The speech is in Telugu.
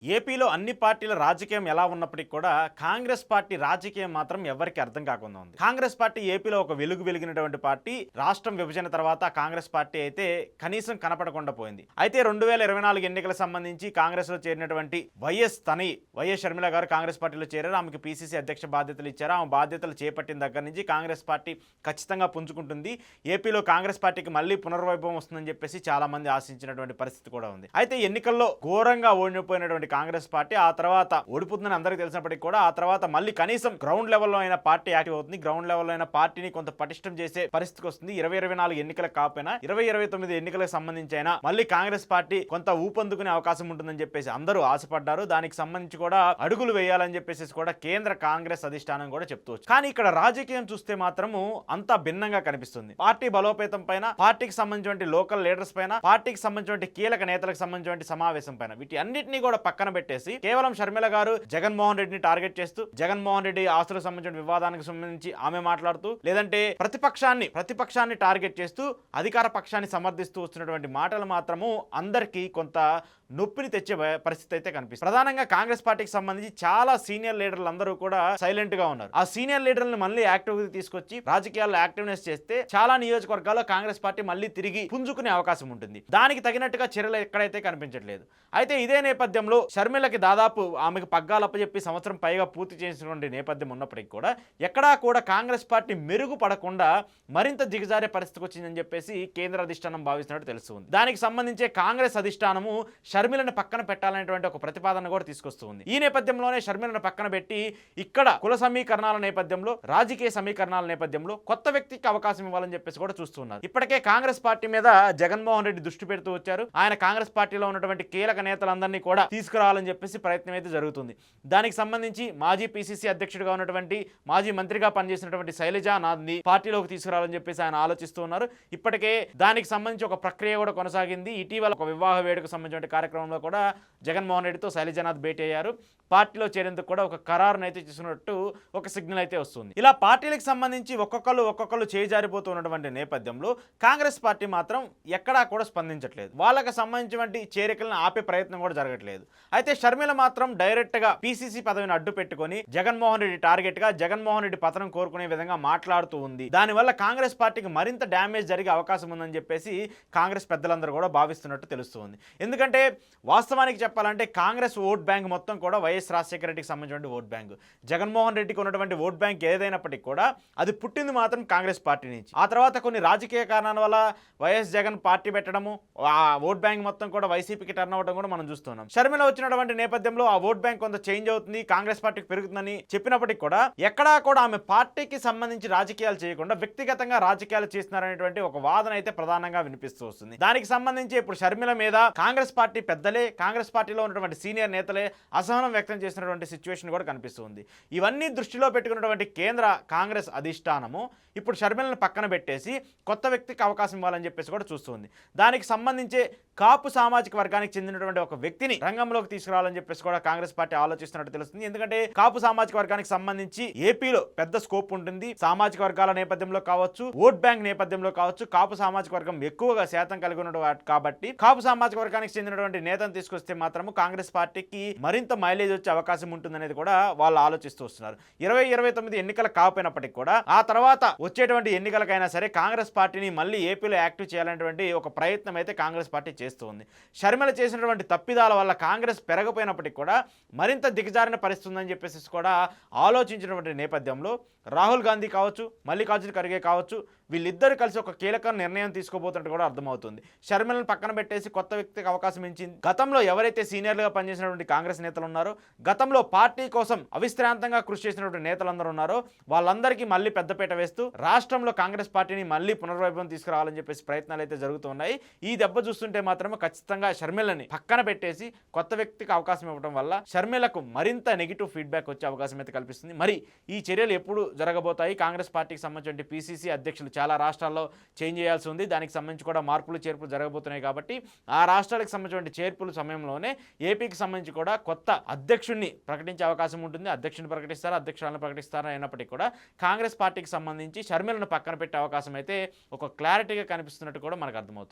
ఏపీలో అన్ని పార్టీల రాజకీయం ఎలా ఉన్నప్పటికీ కూడా కాంగ్రెస్ పార్టీ రాజకీయం మాత్రం ఎవరికి అర్థం కాకుండా ఉంది. కాంగ్రెస్ పార్టీ ఏపీలో ఒక వెలిగినటువంటి పార్టీ. రాష్ట్రం విభజన తర్వాత కాంగ్రెస్ పార్టీ అయితే కనీసం కనపడకుండా పోయింది. అయితే 2024 ఎన్నికలకు సంబంధించి కాంగ్రెస్ లో చేరినటువంటి వైఎస్ షర్మిల గారు కాంగ్రెస్ పార్టీలో చేరారు. ఆమెకు పీసీసీ అధ్యక్ష బాధ్యతలు ఇచ్చారు. ఆమె బాధ్యతలు చేపట్టిన దగ్గర నుంచి కాంగ్రెస్ పార్టీ ఖచ్చితంగా పుంజుకుంటుంది. ఏపీలో కాంగ్రెస్ పార్టీకి మళ్ళీ పునర్వైభవం వస్తుందని చెప్పేసి చాలా మంది ఆశించినటువంటి పరిస్థితి కూడా ఉంది. అయితే ఎన్నికల్లో ఘోరంగా ఓడిపోయినటువంటి కాంగ్రెస్ పార్టీ ఆ తర్వాత ఓడిపోతుందని అందరికీ తెలిసినప్పటికీ కూడా ఆ తర్వాత మళ్ళీ కనీసం గ్రౌండ్ లెవెల్లో అయిన పార్టీ యాక్టివ్ అవుతుంది. గ్రౌండ్ లెవెల్లో అయిన పార్టీని కొంత పటిష్టం చేసే పరిస్థితికి వస్తుంది. 2024 ఎన్నికలకు కాకపోయినా 2029 ఎన్నికలకు సంబంధించి అయినా మళ్ళీ కాంగ్రెస్ పార్టీ కొంత ఊపందుకునే అవకాశం ఉంటుందని చెప్పేసి అందరూ ఆశపడ్డారు. దానికి సంబంధించి కూడా అడుగులు వేయాలని చెప్పేసి కూడా కేంద్ర కాంగ్రెస్ అధిష్టానం కూడా చెప్తూ కానీ ఇక్కడ రాజకీయం చూస్తే మాత్రము అంతా భిన్నంగా కనిపిస్తుంది. పార్టీ బలోపేతం పైన, పార్టీకి సంబంధించిన లోకల్ లీడర్స్ పైన, పార్టీకి సంబంధించిన కీలక నేతలకు సంబంధించిన సమావేశం పైన వీటి అన్నింటినీ కూడా పక్కన పెట్టేసి కేవలం షర్మిల గారు జగన్మోహన్ రెడ్డిని టార్గెట్ చేస్తూ, జగన్మోహన్ రెడ్డి ఆస్తులకు సంబంధించిన వివాదానికి సంబంధించి ఆమె మాట్లాడుతూ, లేదంటే ప్రతిపక్షాన్ని టార్గెట్ చేస్తూ అధికార పక్షాన్ని సమర్థిస్తూ వస్తున్నటువంటి మాటలు మాత్రము అందరికీ కొంత నొప్పిని తెచ్చే పరిస్థితి అయితే కనిపిస్తుంది. ప్రధానంగా కాంగ్రెస్ పార్టీకి సంబంధించి చాలా సీనియర్ లీడర్లు అందరూ కూడా సైలెంట్ గా ఉన్నారు. ఆ సీనియర్ లీడర్లను మళ్ళీ యాక్టివ్ తీసుకొచ్చి రాజకీయాల్లో యాక్టివ్నెస్ చేస్తే చాలా నియోజకవర్గాల్లో కాంగ్రెస్ పార్టీ మళ్ళీ తిరిగి పుంజుకునే అవకాశం ఉంటుంది. దానికి తగినట్టుగా చర్యలు ఎక్కడైతే కనిపించట్లేదు. అయితే ఇదే నేపథ్యంలో షర్మిలకి దాదాపు ఆమెకు పగ్గాలు అప్పచెప్పి సంవత్సరం పైగా పూర్తి చేసినటువంటి నేపథ్యం ఉన్నప్పటికీ కూడా ఎక్కడా కూడా కాంగ్రెస్ పార్టీ మెరుగుపడకుండా మరింత దిగజారే పరిస్థితికి వచ్చిందని చెప్పేసి కేంద్ర అధిష్టానం భావిస్తున్నట్టు తెలుస్తుంది. దానికి సంబంధించే కాంగ్రెస్ అధిష్టానము షర్మిలను పక్కన పెట్టాలనేటువంటి ఒక ప్రతిపాదన కూడా తీసుకొస్తుంది. ఈ నేపథ్యంలోనే షర్మిలను పక్కన పెట్టి ఇక్కడ కుల సమీకరణాల నేపథ్యంలో, రాజకీయ సమీకరణాల నేపథ్యంలో కొత్త వ్యక్తికి అవకాశం ఇవ్వాలని చెప్పేసి కూడా చూస్తున్నారు. ఇప్పటికే కాంగ్రెస్ పార్టీ మీద జగన్మోహన్ రెడ్డి దృష్టి పెడుతూ వచ్చారు. ఆయన కాంగ్రెస్ పార్టీలో ఉన్నటువంటి కీలక నేతలందరినీ కూడా తీసుకురావాలని చెప్పేసి ప్రయత్నం అయితే జరుగుతుంది. దానికి సంబంధించి మాజీ పీసీసీ అధ్యక్షుడిగా ఉన్నటువంటి, మాజీ మంత్రిగా పనిచేసినటువంటి శైలజానాథ్ని పార్టీలోకి తీసుకురావాలని చెప్పేసి ఆయన ఆలోచిస్తూ ఉన్నారు. ఇప్పటికే దానికి సంబంధించి ఒక ప్రక్రియ కూడా కొనసాగింది. ఇటీవల ఒక వివాహ వేడుకకు సంబంధించిన కార్యక్రమంలో కూడా జగన్మోహన్ రెడ్డితో శైలజానాథ్ భేటీ అయ్యారు. పార్టీలో చేరేందుకు కూడా ఒక ఖరారును అయితే తీసుకున్నట్టు ఒక సిగ్నల్ అయితే వస్తుంది. ఇలా పార్టీలకు సంబంధించి ఒక్కొక్కరు చేజారిపోతున్నటువంటి నేపథ్యంలో కాంగ్రెస్ పార్టీ మాత్రం ఎక్కడా కూడా స్పందించట్లేదు. వాళ్ళకి సంబంధించినటువంటి చేరికలను ఆపే ప్రయత్నం కూడా జరగట్లేదు. అయితే షర్మిల మాత్రం డైరెక్ట్ గా పీసీసీ పదవిని అడ్డు పెట్టుకొని జగన్మోహన్ రెడ్డి టార్గెట్ గా, జగన్మోహన్ రెడ్డి పతనం కోరుకునే విధంగా మాట్లాడుతూ ఉంది. దానివల్ల కాంగ్రెస్ పార్టీకి మరింత డ్యామేజ్ జరిగే అవకాశం ఉందని చెప్పేసి కాంగ్రెస్ పెద్దలందరూ కూడా భావిస్తున్నట్టు తెలుస్తుంది. ఎందుకంటే వాస్తవానికి చెప్పాలంటే కాంగ్రెస్ ఓట్ బ్యాంక్ మొత్తం కూడా వైఎస్ రాజశేఖర రెడ్డికి సంబంధించిన ఓట్ బ్యాంక్. జగన్మోహన్ రెడ్డికి ఉన్నటువంటి ఓట్ బ్యాంక్ ఏదైనప్పటికీ కూడా అది పుట్టింది మాత్రం కాంగ్రెస్ పార్టీ నుంచి. ఆ తర్వాత కొన్ని రాజకీయ కారణాల వల్ల వైఎస్ జగన్ పార్టీ పెట్టడము, ఆ ఓట్ బ్యాంక్ మొత్తం కూడా వైసీపీకి టర్న్ అవ్వడం కూడా మనం చూస్తున్నాం. షర్మిల వచ్చినటువంటి నేపథ్యంలో ఆ ఓట్ బ్యాంక్ కొంత చేంజ్ అవుతుంది, కాంగ్రెస్ పార్టీకి పెరుగుతుందని చెప్పినప్పటికీ కూడా ఎక్కడా కూడా ఆమె పార్టీకి సంబంధించి రాజకీయాలు చేయకుండా వ్యక్తిగతంగా రాజకీయాలు చేస్తున్నారనేటువంటి ఒక వాదన అయితే ప్రధానంగా వినిపిస్తూ వస్తుంది. దానికి సంబంధించి ఇప్పుడు షర్మిల మీద కాంగ్రెస్ పార్టీ పెద్దలే, కాంగ్రెస్ పార్టీలో ఉన్నటువంటి సీనియర్ నేతలే అసహనం వ్యక్తం చేసినటువంటి సిచ్యువేషన్ కూడా కనిపిస్తుంది. ఇవన్నీ దృష్టిలో పెట్టుకున్నటువంటి కేంద్ర కాంగ్రెస్ అధిష్టానము ఇప్పుడు షర్మిలను పక్కన పెట్టేసి కొత్త వ్యక్తికి అవకాశం ఇవ్వాలని చెప్పేసి కూడా చూస్తుంది. దానికి సంబంధించి కాపు సామాజిక వర్గానికి చెందినటువంటి ఒక వ్యక్తిని రంగంలోకి తీసుకురావాలని చెప్పేసి కూడా కాంగ్రెస్ పార్టీ ఆలోచిస్తున్నట్టు తెలుస్తుంది. ఎందుకంటే కాపు సామాజిక వర్గానికి సంబంధించి ఏపీలో పెద్ద స్కోప్ ఉంటుంది. సామాజిక వర్గాల నేపథ్యంలో కావచ్చు, ఓట్ బ్యాంక్ నేపథ్యంలో కావచ్చు, కాపు సామాజిక వర్గం ఎక్కువగా శాతం కలిగి ఉన్నటువంటి కాబట్టి కాపు సామాజిక వర్గానికి చెందినటువంటి నేతను తీసుకొస్తే మాత్రము కాంగ్రెస్ పార్టీకి మరింత మైలేజ్ వచ్చే అవకాశం ఉంటుందనేది కూడా వాళ్ళు ఆలోచిస్తూ వస్తున్నారు. 2029 ఎన్నికలు కాకపోయినప్పటికీ కూడా ఆ తర్వాత వచ్చేటువంటి ఎన్నికలకైనా సరే కాంగ్రెస్ పార్టీని మళ్ళీ ఏపీలో యాక్టివ్ చేయాలనేటువంటి ఒక ప్రయత్నం అయితే కాంగ్రెస్ పార్టీ చేస్తుంది. షర్మిల చేసినటువంటి తప్పిదాల వల్ల కాంగ్రెస్ పెరగపోయినప్పటికీ కూడా మరింత దిగజారిన పరిస్థితి ఉందని చెప్పేసి కూడా ఆలోచించినటువంటి నేపథ్యంలో రాహుల్ గాంధీ కావచ్చు, మల్లికార్జున ఖర్గే కావచ్చు, వీళ్ళిద్దరు కలిసి ఒక కీలక నిర్ణయం తీసుకోబోతున్నట్టు కూడా అర్థమవుతుంది. షర్మిలను పక్కన పెట్టేసి కొత్త వ్యక్తికి అవకాశం ఇచ్చింది. గతంలో ఎవరైతే సీనియర్లుగా పనిచేసినటువంటి కాంగ్రెస్ నేతలు ఉన్నారో, గతంలో పార్టీ కోసం అవిశ్రాంతంగా కృషి చేసినటువంటి నేతలందరూ ఉన్నారో వాళ్ళందరికీ మళ్ళీ పెద్దపీట వేస్తూ రాష్ట్రంలో కాంగ్రెస్ పార్టీని మళ్ళీ పునర్వైభవం తీసుకురావాలని చెప్పేసి ప్రయత్నాలు అయితే జరుగుతున్నాయి. ఈ దెబ్బ చూస్తుంటే మాత్రం ఖచ్చితంగా షర్మిలని పక్కన పెట్టేసి కొత్త వ్యక్తికి అవకాశం ఇవ్వడం వల్ల షర్మిలకు మరింత నెగిటివ్ ఫీడ్బ్యాక్ వచ్చే అవకాశం అయితే కల్పిస్తుంది. మరి ఈ చర్యలు ఎప్పుడు జరగబోతాయి? కాంగ్రెస్ పార్టీకి సంబంధించిన పీసీసీ అధ్యక్షులు చాలా రాష్ట్రాల్లో చేంజ్ చేయాల్సి ఉంది. దానికి సంబంధించి కూడా మార్పులు చేర్పులు జరగబోతున్నాయి కాబట్టి ఆ రాష్ట్రాలకు సంబంధించిన చేర్పుల సమయంలోనే ఏపీకి సంబంధించి కూడా కొత్త అధ్యక్షుడిని ప్రకటించే అవకాశం ఉంటుంది. అధ్యక్షుడిని ప్రకటిస్తారు, అధ్యక్షులను ప్రకటిస్తారు. అయినప్పటికీ కూడా కాంగ్రెస్ పార్టీకి సంబంధించి షర్మిలను పక్కన పెట్టే అవకాశం అయితే ఒక క్లారిటీగా కనిపిస్తున్నట్టు కూడా మనకు అర్థమవుతుంది.